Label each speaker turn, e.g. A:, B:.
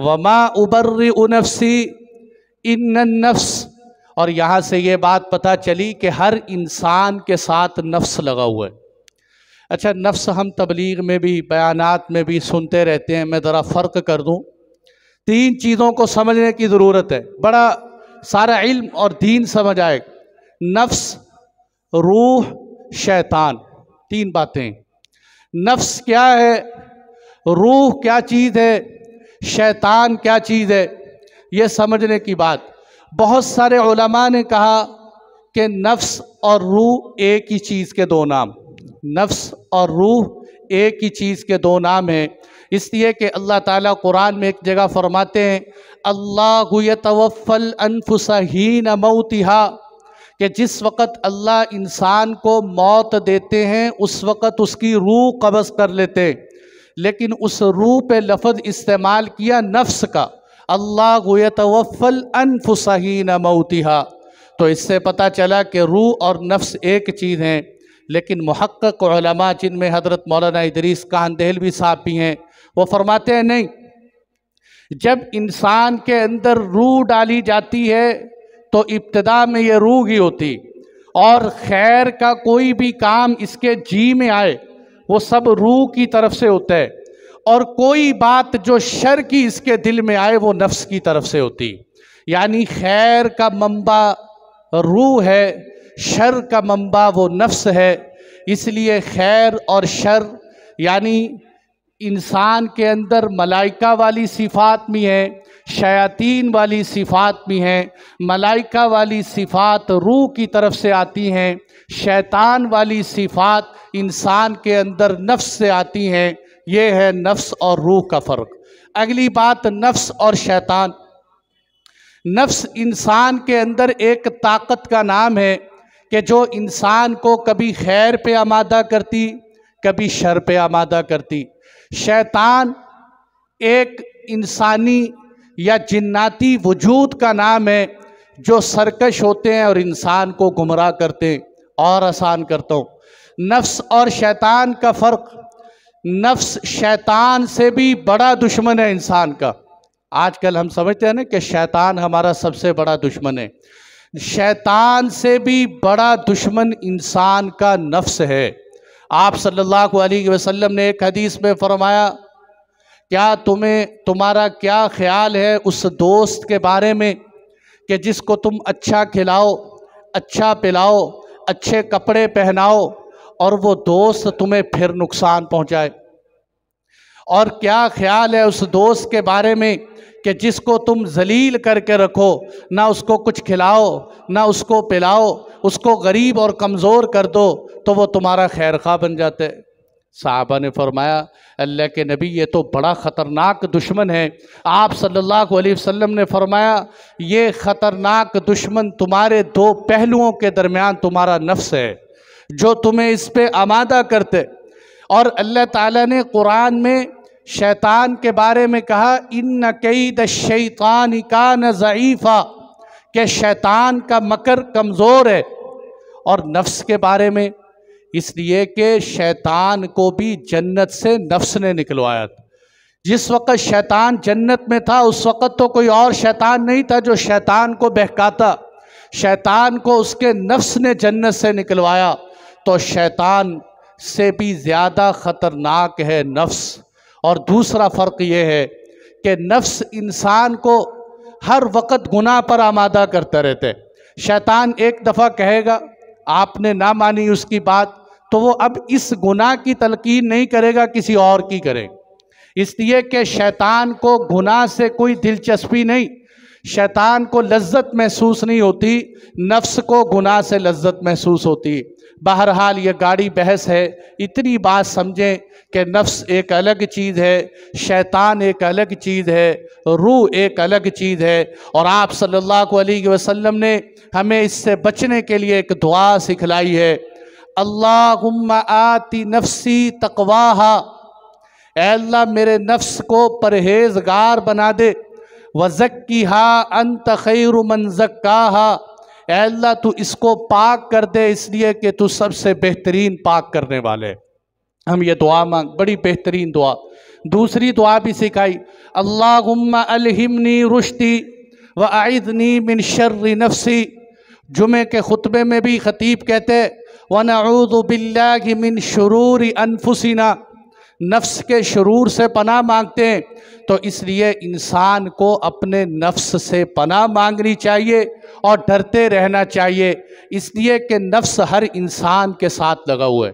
A: وما ابرئ نفسی ان النفس، اور یہاں سے یہ بات پتہ چلی کہ ہر انسان کے ساتھ نفس لگا ہوا ہے۔ اچھا، نفس ہم تبلیغ میں بھی بیانات میں بھی سنتے رہتے ہیں، میں ذرا فرق کر دوں۔ 3 چیزوں کو سمجھنے کی ضرورت ہے، بڑا سارا علم اور دین سمجھ آئے۔ نفس، روح، شیطان، 3 باتیں۔ نفس کیا ہے، روح کیا چیز ہے، شیطان کیا چیز ہے، یہ سمجھنے کی بات۔ بہت سارے علماء نے کہا کہ نفس اور روح ایک ہی چیز کے 2 نام، نفس اور روح ایک ہی چیز کے 2 نام ہیں، اس لیے کہ اللہ تعالیٰ قرآن میں ایک جگہ فرماتے ہیں اللہ یتوفی الانفس حین موتها، کہ جس وقت اللہ انسان کو موت دیتے ہیں اس وقت اس کی روح قبض کر لیتے ہیں، لیکن اس روح پہ لفظ استعمال کیا نفس کا، اللہ یتوفی الانفس حین موتها۔ تو اس سے پتہ چلا کہ روح اور نفس ایک چیز ہیں، لیکن محقق علماء جن میں حضرت مولانا ادریس کاندہلوی صاحب بھی ہیں، وہ فرماتے ہیں نہیں، جب انسان کے اندر روح ڈالی جاتی ہے تو ابتدا میں یہ روح ہی ہوتی، اور خیر کا کوئی بھی کام اس کے جی میں آئے وہ سب روح کی طرف سے ہوتا ہے، اور کوئی بات جو شر کی اس کے دل میں آئے وہ نفس کی طرف سے ہوتی۔ یعنی خیر کا منبع روح ہے، شر کا منبع وہ نفس ہے۔ اس لیے خیر اور شر یعنی انسان کے اندر ملائکہ والی صفات بھی ہیں، شیاطین والی صفات بھی ہیں۔ ملائکہ والی صفات روح کی طرف سے آتی ہیں، شیطان والی صفات انسان کے اندر نفس سے آتی ہیں۔ یہ ہے نفس اور روح کا فرق۔ اگلی بات، نفس اور شیطان۔ نفس انسان کے اندر ایک طاقت کا نام ہے کہ جو انسان کو کبھی خیر پہ آمادہ کرتی، کبھی شر پہ آمادہ کرتی۔ شیطان ایک انسانی یا جناتی وجود کا نام ہے جو سرکش ہوتے ہیں اور انسان کو گمراہ کرتے ہیں۔ اور آسان کرتا ہوں، نفس اور شیطان کا فرق۔ نفس شیطان سے بھی بڑا دشمن ہے انسان کا۔ آج کل ہم سمجھتے ہیں نا کہ شیطان ہمارا سب سے بڑا دشمن ہے، شیطان سے بھی بڑا دشمن انسان کا نفس ہے۔ آپ صلی اللہ علیہ وسلم نے ایک حدیث میں فرمایا، کیا تمہارا کیا خیال ہے اس دوست کے بارے میں کہ جس کو تم اچھا کھلاؤ، اچھا پلاؤ، اچھے کپڑے پہناؤ اور وہ دوست تمہیں پھر نقصان پہنچائے؟ اور کیا خیال ہے اس دوست کے بارے میں کہ جس کو تم ذلیل کر کے رکھو، نہ اس کو کچھ کھلاؤ نہ اس کو پلاؤ، اس کو غریب اور کمزور کر دو تو وہ تمہارا خیر خواہ بن جاتا ہے؟ صحابہ نے فرمایا اللہ کے نبی یہ تو بڑا خطرناک دشمن ہے۔ آپ صلی اللہ علیہ وسلم نے فرمایا یہ خطرناک دشمن تمہارے 2 پہلوؤں کے درمیان تمہارا نفس ہے جو تمہیں اس پہ آمادہ کرتے۔ اور اللہ تعالیٰ نے قرآن میں شیطان کے بارے میں کہا ان کید الشیطان کان ضعیفا، کہ شیطان کا مکر کمزور ہے۔ اور نفس کے بارے میں اس لیے کہ شیطان کو بھی جنت سے نفس نے نکلوایا تھا۔ جس وقت شیطان جنت میں تھا اس وقت تو کوئی اور شیطان نہیں تھا جو شیطان کو بہکاتا، شیطان کو اس کے نفس نے جنت سے نکلوایا۔ تو شیطان سے بھی زیادہ خطرناک ہے نفس۔ اور دوسرا فرق یہ ہے کہ نفس انسان کو ہر وقت گناہ پر آمادہ کرتا رہتا ہے۔ شیطان ایک دفعہ کہے گا، آپ نے نہ مانی اس کی بات، تو وہ اب اس گناہ کی تلقین نہیں کرے گا، کسی اور کی کرے، اس لیے کہ شیطان کو گناہ سے کوئی دلچسپی نہیں، شیطان کو لذت محسوس نہیں ہوتی، نفس کو گناہ سے لذت محسوس ہوتی۔ بہرحال یہ گاڑی بحث ہے، اتنی بات سمجھیں کہ نفس ایک الگ چیز ہے، شیطان ایک الگ چیز ہے، روح ایک الگ چیز ہے۔ اور آپ صلی اللہ علیہ وسلم نے ہمیں اس سے بچنے کے لیے ایک دعا سکھلائی ہے، اللہم آتی نفسی تقواہا، اے اللہ میرے نفس کو پرہیزگار بنا دے، وَزَكِّهَا أَنْتَ خَيْرُ مَنْ زَكَّاهَا، اے اللہ تو اس کو پاک کر دے اس لیے کہ تو سب سے بہترین پاک کرنے والے۔ ہم یہ دعا مانگ، بڑی بہترین دعا، دوسری دعا بھی سکھائی، اللہم الہمنی رشدی وَأَعِذْنِي مِنْ شَرِّ نَفْسِي۔ جمعے کے خطبے میں بھی خطیب کہتے وَنَعُوذُ بِاللَّهِ مِنْ شُرُورِ أَنفُسِنَا، نفس کے شرور سے پناہ مانگتے ہیں۔ تو اس لیے انسان کو اپنے نفس سے پناہ مانگنی چاہیے اور ڈرتے رہنا چاہیے، اس لیے کہ نفس ہر انسان کے ساتھ لگا ہوا ہے۔